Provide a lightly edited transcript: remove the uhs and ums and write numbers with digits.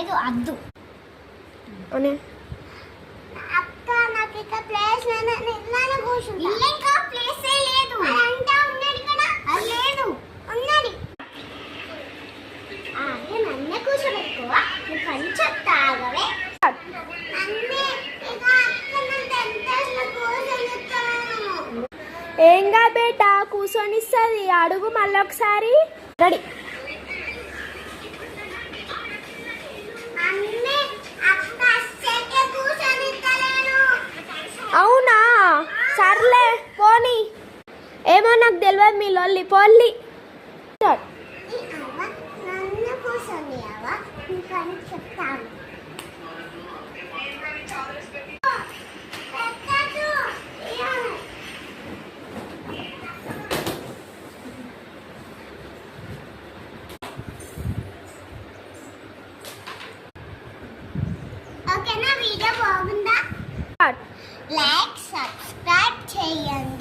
లేదు అద్దు అని అక్క నాకు ఇక ప్లేస్ ఇలానే కూర్చుంటా ఇంకా ప్లేస్ లేదు అంతా ఉన్నది కదా అది లేదు ఉన్నది అదే నన్నే కూర్చోబెట్టుకోవా నువ్వు పని చెప్తాగవే అన్నీ ఇక అక్క నన్ను టెంటేషన్ కూర్చొనిస్తాను ఏంగా బేటా కూర్చొనిస్తుంది అడుగు మళ్ళీ ఒకసారి రెడీ అన్నీ అక్క అస్సలకే కూర్చొనిస్తలేను అవునా సర్లే పోనీ ఏమో నాకు తెలియదు మీ లొల్లి పోల్లి ఈ అవ్వ నన్ను కూర్చొని అవ్వ నీ పని చెప్తాను పెట్టదు ఓకేనా వీడియో బాగుందా లైక్ సబ్స్క్రైబ్ చేయండి